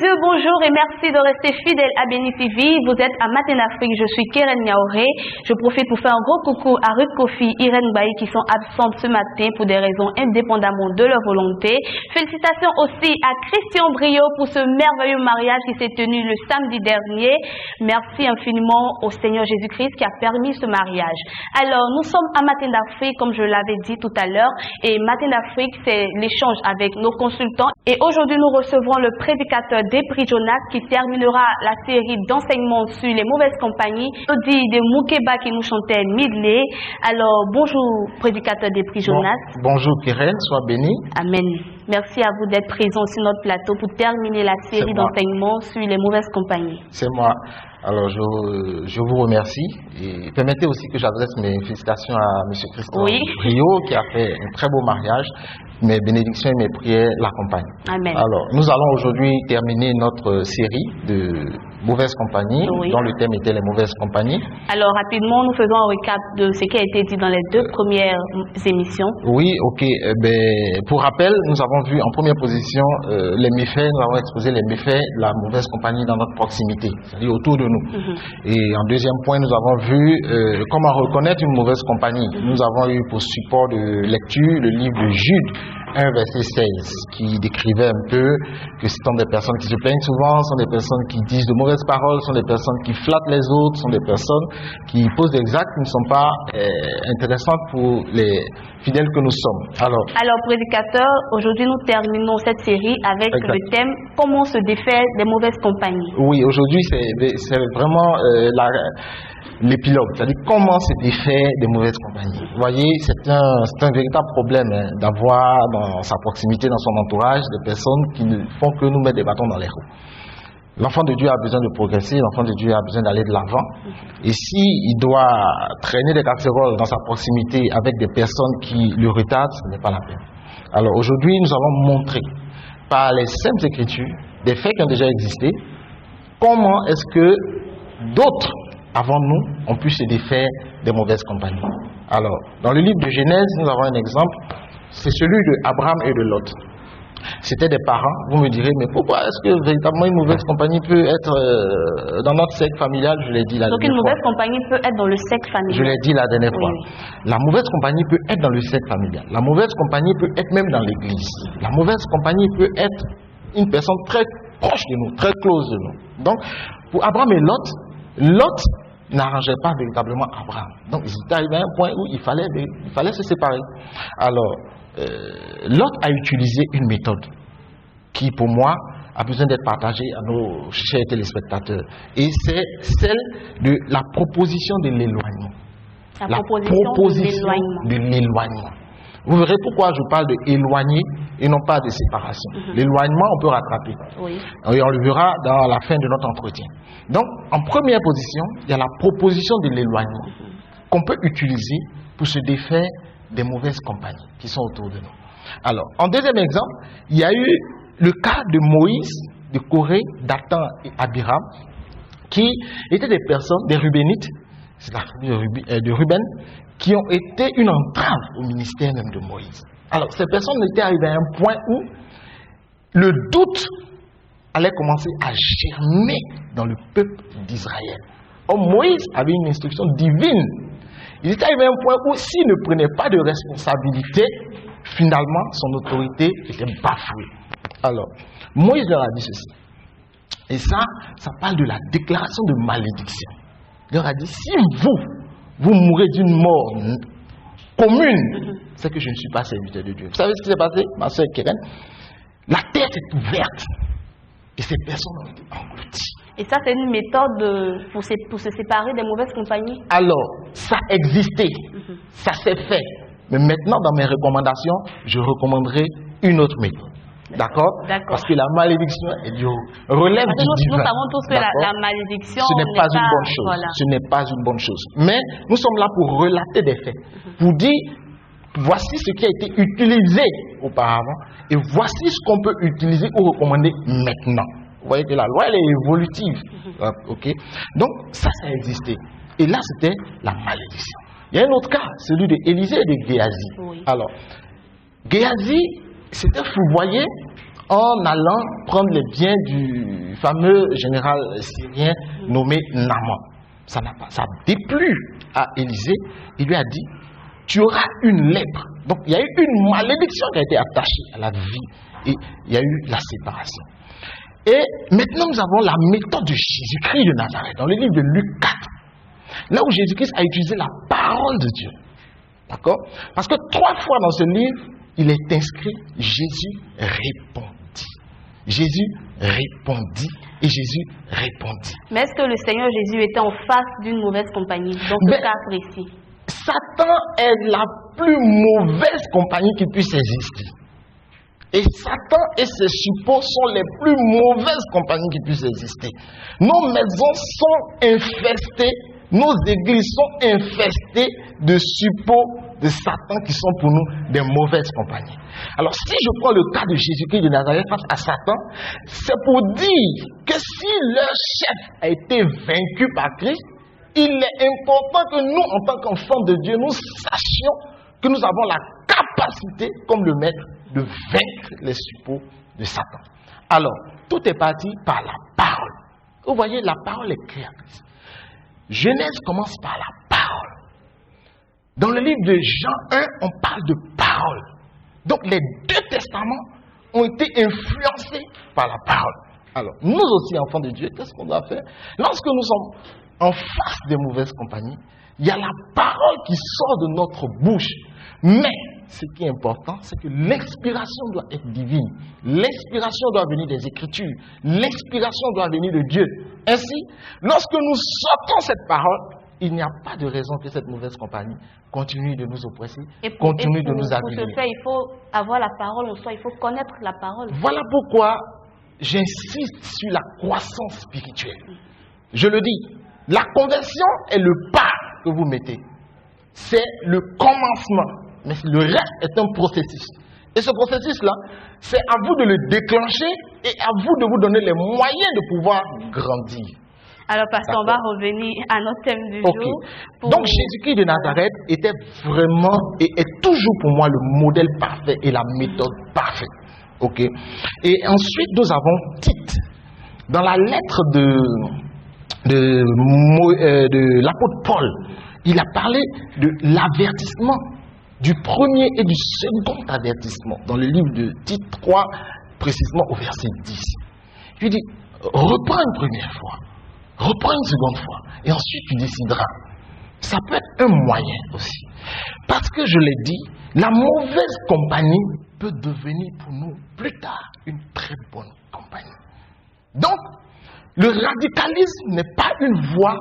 Dieu, bonjour et merci de rester fidèle à Béni TV. Vous êtes à Matin d'Afrique, je suis Keren Niaoré. Je profite pour faire un gros coucou à Ruth Kofi, Irène Bailly qui sont absentes ce matin pour des raisons indépendamment de leur volonté. Félicitations aussi à Christian Brio pour ce merveilleux mariage qui s'est tenu le samedi dernier. Merci infiniment au Seigneur Jésus-Christ qui a permis ce mariage. Alors, nous sommes à Matin d'Afrique, comme je l'avais dit tout à l'heure, et Matin d'Afrique, c'est l'échange avec nos consultants. Et aujourd'hui, nous recevrons le prédicateur Despris Jonas qui terminera la série d'enseignements sur les mauvaises compagnies. Audi de Moukeba qui nous chantait Midley. Alors, bonjour prédicateur Despris Jonas. Bonjour Keren, sois béni. Amen. Merci à vous d'être présent sur notre plateau pour terminer la série d'enseignements sur les mauvaises compagnies. C'est moi. Alors, je vous remercie et permettez aussi que j'adresse mes félicitations à M. Christian Brio qui a fait un très beau mariage. Mes bénédictions et mes prières l'accompagnent. Amen. Alors, nous allons aujourd'hui terminer notre série de mauvaises compagnies, dont le thème était les mauvaises compagnies. Alors, rapidement, nous faisons un recap de ce qui a été dit dans les deux premières émissions. Oui, ok. Pour rappel, nous avons vu en première position les méfaits, nous avons exposé les méfaits de la mauvaise compagnie dans notre proximité, c'est-à-dire autour de nous. Et en deuxième point, nous avons vu comment reconnaître une mauvaise compagnie. Nous avons eu pour support de lecture le livre de Jude, 1 verset 16, qui décrivait un peu que ce sont des personnes qui se plaignent souvent, ce sont des personnes qui disent de mauvaises paroles, ce sont des personnes qui flattent les autres, ce sont des personnes qui posent des actes qui ne sont pas intéressants pour les fidèles que nous sommes. Alors prédicateur, aujourd'hui nous terminons cette série avec le thème « Comment se défaire des mauvaises compagnies ». Oui, aujourd'hui c'est vraiment l'épilogue, c'est-à-dire comment se défaire des mauvaises compagnies. Vous voyez, c'est un véritable problème d'avoir dans sa proximité, dans son entourage, des personnes qui ne font que nous mettre des bâtons dans les roues. L'enfant de Dieu a besoin de progresser, l'enfant de Dieu a besoin d'aller de l'avant. Et s'il doit traîner des casseroles dans sa proximité avec des personnes qui le retardent, ce n'est pas la peine. Alors aujourd'hui, nous allons montrer par les Saintes Écritures, des faits qui ont déjà existé, comment est-ce que d'autres avant nous, on puisse se défaire des mauvaises compagnies. Alors, dans le livre de Genèse, nous avons un exemple, c'est celui d'Abraham et de Lot. C'était des parents, vous me direz, mais pourquoi est-ce que véritablement une mauvaise compagnie peut être dans notre cercle familial? Je l'ai dit la dernière fois. Donc une mauvaise compagnie peut être dans le cercle familial. Je l'ai dit la dernière fois. La mauvaise compagnie peut être dans le cercle familial. La mauvaise compagnie peut être même dans l'église. La mauvaise compagnie peut être une personne très proche de nous, très close de nous. Donc, pour Abraham et Lot n'arrangeait pas véritablement Abraham. Donc, ils étaient arrivés à un point où il fallait se séparer. Alors, Lot a utilisé une méthode qui, pour moi, a besoin d'être partagée à nos chers téléspectateurs. Et c'est celle de la proposition de l'éloignement. La proposition de l'éloignement. Vous verrez pourquoi je parle de éloigner et non pas de séparation. L'éloignement, on peut rattraper. Et on le verra dans la fin de notre entretien. Donc, en première position, il y a la proposition de l'éloignement qu'on peut utiliser pour se défaire des mauvaises compagnies qui sont autour de nous. Alors, en deuxième exemple, il y a eu le cas de Moïse, de Corée, Dathan et Abiram, qui étaient des personnes, des Rubénites, c'est la famille de Ruben, qui ont été une entrave au ministère même de Moïse. Alors, ces personnes étaient arrivées à un point où le doute allait commencer à germer dans le peuple d'Israël. Or, Moïse avait une instruction divine. Il était arrivé à un point où s'il ne prenait pas de responsabilité, finalement, son autorité était bafouée. Alors, Moïse leur a dit ceci. Et ça parle de la déclaration de malédiction. Il leur a dit, si vous mourrez d'une mort commune, c'est que je ne suis pas serviteur de Dieu. Vous savez ce qui s'est passé, ma soeur Keren? La terre s'est ouverte et ces personnes ont été englouties. Et ça, c'est une méthode pour se séparer des mauvaises compagnies? Alors, ça existait, ça s'est fait. Mais maintenant, dans mes recommandations, je recommanderai une autre méthode. D'accord? Parce que la malédiction relève du divin. Nous savons tous que la malédiction ce n'est pas une bonne chose. Voilà. Ce n'est pas une bonne chose. Mais nous sommes là pour relater des faits. Pour dire, voici ce qui a été utilisé auparavant et voici ce qu'on peut utiliser ou recommander maintenant. Vous voyez que la loi, elle est évolutive. Okay? Donc, ça a existé. Et là, c'était la malédiction. Il y a un autre cas, celui d'Élisée et de Géasi. Alors, Géasi s'était fourvoyé en allant prendre les biens du fameux général syrien nommé Naaman. Ça a déplu à Élisée. Il lui a dit, tu auras une lèpre. Donc il y a eu une malédiction qui a été attachée à la vie et il y a eu la séparation. Et maintenant nous avons la méthode de Jésus-Christ de Nazareth dans le livre de Luc 4. Là où Jésus-Christ a utilisé la parole de Dieu. D'accord? Parce que 3 fois dans ce livre, il est inscrit Jésus répondit. Jésus répondit et Jésus répondit. Mais est-ce que le Seigneur Jésus était en face d'une mauvaise compagnie dans ce cas précis? Satan est la plus mauvaise compagnie qui puisse exister. Et Satan et ses suppôts sont les plus mauvaises compagnies qui puissent exister. Nos maisons sont infestées, nos églises sont infestées de suppôts de Satan qui sont pour nous des mauvaises compagnies. Alors si je prends le cas de Jésus-Christ de Nazareth face à Satan, c'est pour dire que si leur chef a été vaincu par Christ, il est important que nous, en tant qu'enfants de Dieu, nous sachions que nous avons la capacité, comme le maître, de vaincre les suppôts de Satan. Alors, tout est parti par la parole. Vous voyez, la parole est créatrice. Genèse commence par la parole. Dans le livre de Jean 1, on parle de parole. Donc, les 2 testaments ont été influencés par la parole. Alors, nous aussi, enfants de Dieu, qu'est-ce qu'on doit faire? Lorsque nous sommes en face des mauvaises compagnies, il y a la parole qui sort de notre bouche. Mais, ce qui est important, c'est que l'inspiration doit être divine. L'inspiration doit venir des Écritures. L'inspiration doit venir de Dieu. Ainsi, lorsque nous sortons cette parole, il n'y a pas de raison que cette mauvaise compagnie continue de nous oppresser, continue de nous abuser. Pour ce faire, il faut avoir la parole en soi, il faut connaître la parole. Voilà pourquoi j'insiste sur la croissance spirituelle. Je le dis, la conversion est le pas que vous mettez. C'est le commencement. Mais le reste est un processus. Et ce processus-là, c'est à vous de le déclencher et à vous de vous donner les moyens de pouvoir grandir. Alors, pasteur, on va revenir à notre thème du jour. Donc, Jésus-Christ de Nazareth était vraiment et est toujours pour moi le modèle parfait et la méthode parfaite. Ok. Et ensuite, nous avons Tite. Dans la lettre de l'apôtre Paul, il a parlé de l'avertissement, du premier et du second avertissement, dans le livre de Tite 3, précisément au verset 10. Il dit, reprends une première fois, reprends une seconde fois, et ensuite tu décideras. Ça peut être un moyen aussi. Parce que je l'ai dit, la mauvaise compagnie peut devenir pour nous plus tard une très bonne compagnie. Donc, le radicalisme n'est pas une voie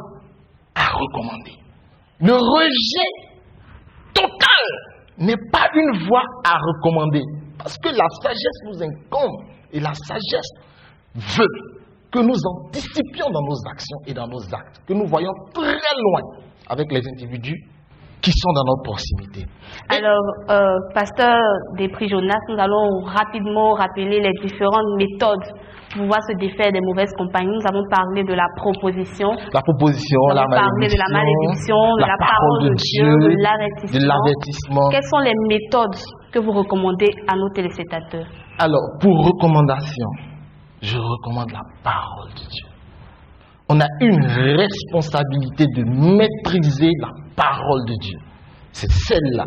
à recommander. Le rejet total n'est pas une voie à recommander. Parce que la sagesse nous incombe et la sagesse veut que nous anticipions dans nos actions et dans nos actes, que nous voyons très loin avec les individus qui sont dans notre proximité. Alors, pasteur Despris Jonas, nous allons rapidement rappeler les différentes méthodes pour pouvoir se défaire des mauvaises compagnies. Nous avons parlé de la proposition, la malédiction, de la parole de Dieu, de l'avertissement. Quelles sont les méthodes que vous recommandez à nos téléspectateurs? Alors, pour recommandation, je recommande la parole de Dieu. On a une responsabilité de maîtriser la parole de Dieu. C'est celle-là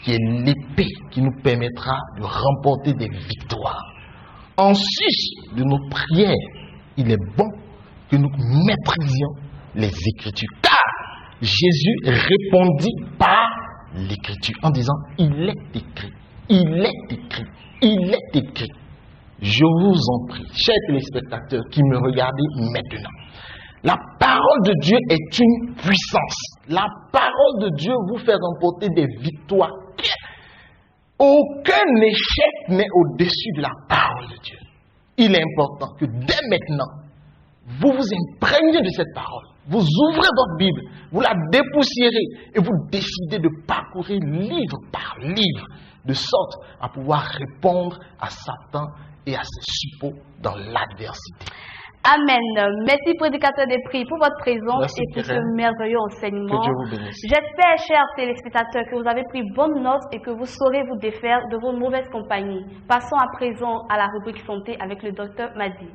qui est l'épée qui nous permettra de remporter des victoires. En sus de nos prières, il est bon que nous maîtrisions les Écritures. Car Jésus répondit par l'Écriture en disant, il est écrit, il est écrit, il est écrit. Je vous en prie, chers téléspectateurs qui me regardez maintenant, la parole de Dieu est une puissance. La parole de Dieu vous fait remporter des victoires. Aucun échec n'est au-dessus de la parole de Dieu. Il est important que dès maintenant, vous vous imprégnez de cette parole. Vous ouvrez votre Bible, vous la dépoussiérez et vous décidez de parcourir livre par livre, de sorte à pouvoir répondre à Satan et à ses suppôts dans l'adversité. Amen. Merci, prédicateur des prix, pour votre présence. Merci, et pour ce merveilleux enseignement. Que Dieu vous bénisse. J'espère, chers téléspectateurs, que vous avez pris bonne note et que vous saurez vous défaire de vos mauvaises compagnies. Passons à présent à la rubrique santé avec le docteur Madi.